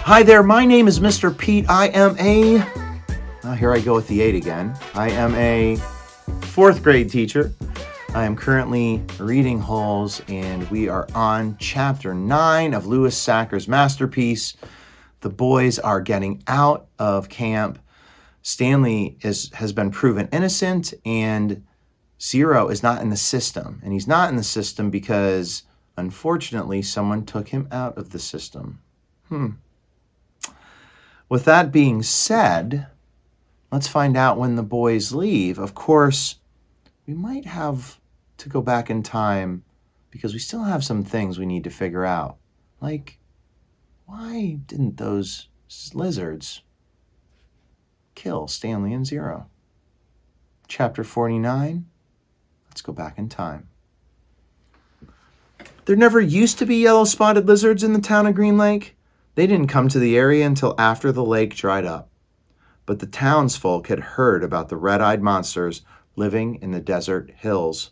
Hi there, my name is Mr. Pete. Here I go with the 8 again. I am a 4th grade teacher. I am currently reading Holes, and we are on chapter 9 of Louis Sachar's masterpiece. The boys are getting out of camp. Stanley has been proven innocent, and Zero is not in the system. And he's not in the system because, unfortunately, someone took him out of the system. With that being said, let's find out when the boys leave. Of course, we might have to go back in time because we still have some things we need to figure out. Like, why didn't those lizards kill Stanley and Zero? Chapter 49, let's go back in time. There never used to be yellow-spotted lizards in the town of Green Lake. They didn't come to the area until after the lake dried up. But the townsfolk had heard about the red-eyed monsters living in the desert hills.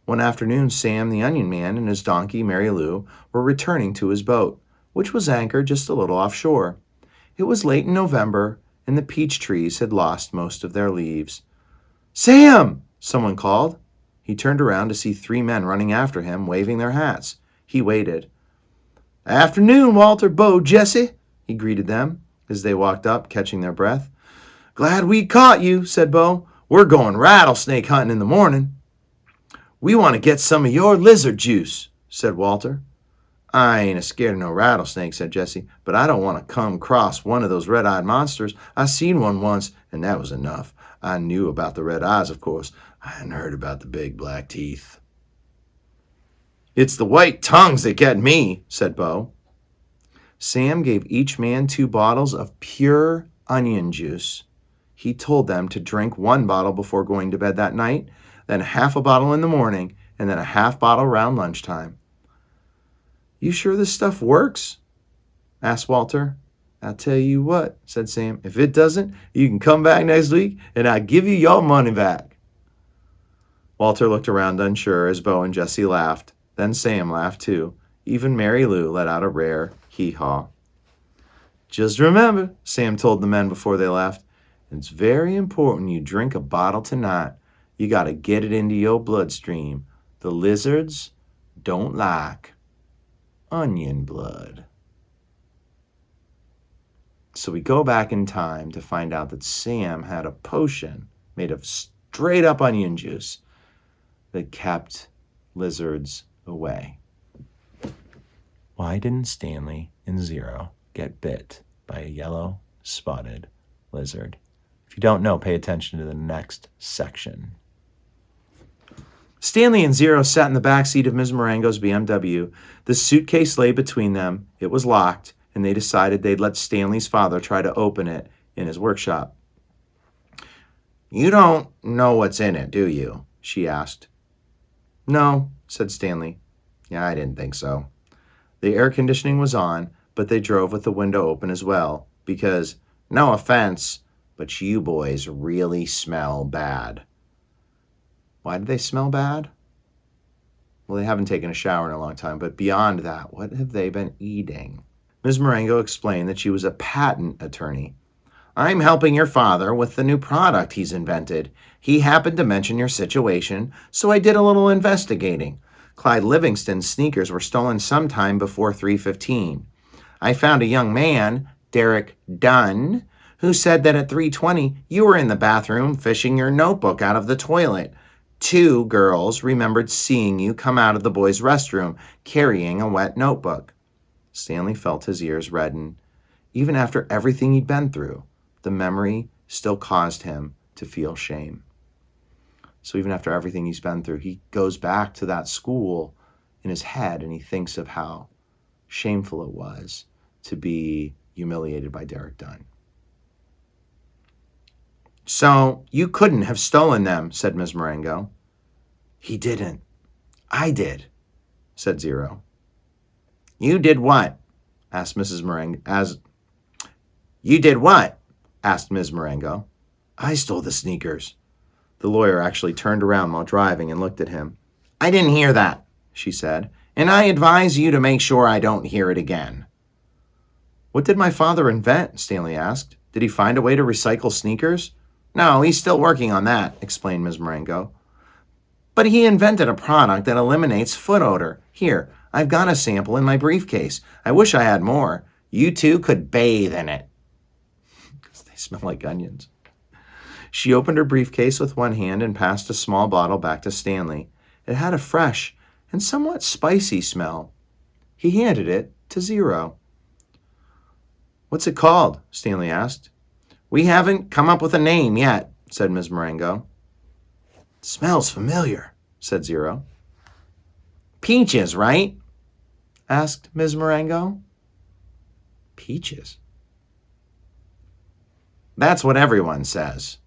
One afternoon, Sam the Onion Man and his donkey, Mary Lou, were returning to his boat, which was anchored just a little offshore. It was late in November, and the peach trees had lost most of their leaves. "Sam!" someone called. He turned around to see 3 men running after him, waving their hats. He waited. "Afternoon, Walter, Bo, Jesse," he greeted them as they walked up, catching their breath. "Glad we caught you," said Bo. "We're going rattlesnake hunting in the morning." "We want to get some of your lizard juice," said Walter. "I ain't scared of no rattlesnake," said Jesse, "but I don't want to come across one of those red-eyed monsters. I seen one once, and that was enough. I knew about the red eyes, of course. I hadn't heard about the big black teeth." "It's the white tongues that get me," said Bo. Sam gave each man 2 bottles of pure onion juice. He told them to drink 1 bottle before going to bed that night, then half a bottle in the morning, and then a half bottle around lunchtime. "You sure this stuff works?" asked Walter. "I'll tell you what," said Sam. "If it doesn't, you can come back next week, and I'll give you your money back." Walter looked around unsure as Bo and Jesse laughed. Then Sam laughed too. Even Mary Lou let out a rare hee-haw. "Just remember," Sam told the men before they left, "it's very important you drink a bottle tonight. You got to get it into your bloodstream. The lizards don't like onion blood." So we go back in time to find out that Sam had a potion made of straight-up onion juice that kept lizards away. Why didn't Stanley and Zero get bit by a yellow-spotted lizard? If you don't know, pay attention to the next section. Stanley and Zero sat in the back seat of Ms. Marengo's BMW. The suitcase lay between them. It was locked, and they decided they'd let Stanley's father try to open it in his workshop. "You don't know what's in it, do you?" she asked. "No," said Stanley. "Yeah, I didn't think so." The air conditioning was on, but they drove with the window open as well, because, no offense, but you boys really smell bad. Why do they smell bad? Well, they haven't taken a shower in a long time, but beyond that, what have they been eating? Ms. Marengo explained that she was a patent attorney. "I'm helping your father with the new product he's invented. He happened to mention your situation, so I did a little investigating. Clyde Livingston's sneakers were stolen sometime before 3:15. I found a young man, Derek Dunn, who said that at 3:20 you were in the bathroom fishing your notebook out of the toilet. 2 girls remembered seeing you come out of the boys' restroom carrying a wet notebook." Stanley felt his ears redden. Even after everything he'd been through, the memory still caused him to feel shame. So even after everything he's been through, he goes back to that school in his head and he thinks of how shameful it was to be humiliated by Derek Dunn. "So you couldn't have stolen them," said Ms. Marengo. "He didn't. I did," said Zero. "You did what?" asked Mrs. Marengo. "You did what?" asked Ms. Marengo. "I stole the sneakers." The lawyer actually turned around while driving and looked at him. "I didn't hear that," she said, "and I advise you to make sure I don't hear it again." What did my father invent? Stanley asked. Did he find a way to recycle sneakers? No, he's still working on that, explained Ms. Marengo. But he invented a product that eliminates foot odor. Here, I've got a sample in my briefcase. I wish I had more. You two could bathe in it. Because they smell like onions. She opened her briefcase with one hand and passed a small bottle back to Stanley. It had a fresh and somewhat spicy smell. He handed it to Zero. What's it called? Stanley asked. We haven't come up with a name yet, said Ms. Marengo. Smells familiar, said Zero. Peaches, right? Asked Ms. Marengo. Peaches? That's what everyone says.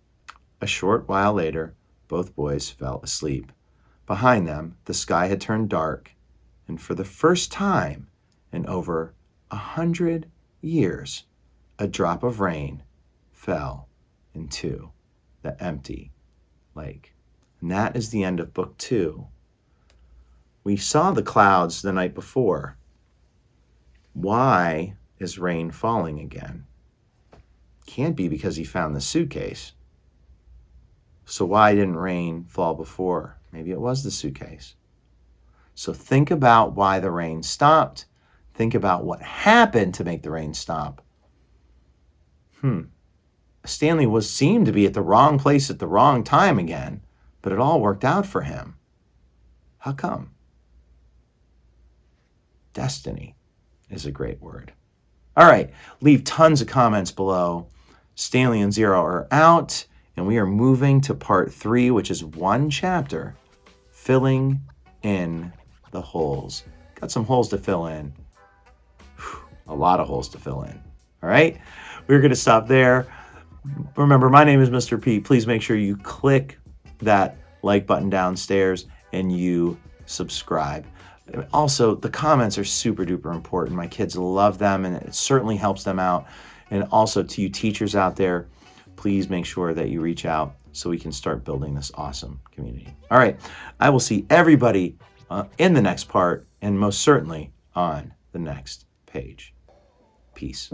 A short while later, both boys fell asleep. Behind them, the sky had turned dark, and for the first time in over 100 years, a drop of rain fell into the empty lake. And that is the end of book 2. We saw the clouds the night before. Why is rain falling again? Can't be because he found the suitcase. So why didn't rain fall before? Maybe it was the suitcase. So think about why the rain stopped. Think about what happened to make the rain stop. Stanley seemed to be at the wrong place at the wrong time again, but it all worked out for him. How come? Destiny is a great word. All right, leave tons of comments below. Stanley and Zero are out, and we are moving to part 3, which is one chapter, filling in the holes. Got some holes to fill in. A lot of holes to fill in. All right, we're going to stop there. Remember, my name is Mr. P. Please make sure you click that like button downstairs and you subscribe. Also, the comments are super duper important. My kids love them, and it certainly helps them out. And also to you teachers out there, please make sure that you reach out so we can start building this awesome community. All right, I will see everybody in the next part, and most certainly on the next page. Peace.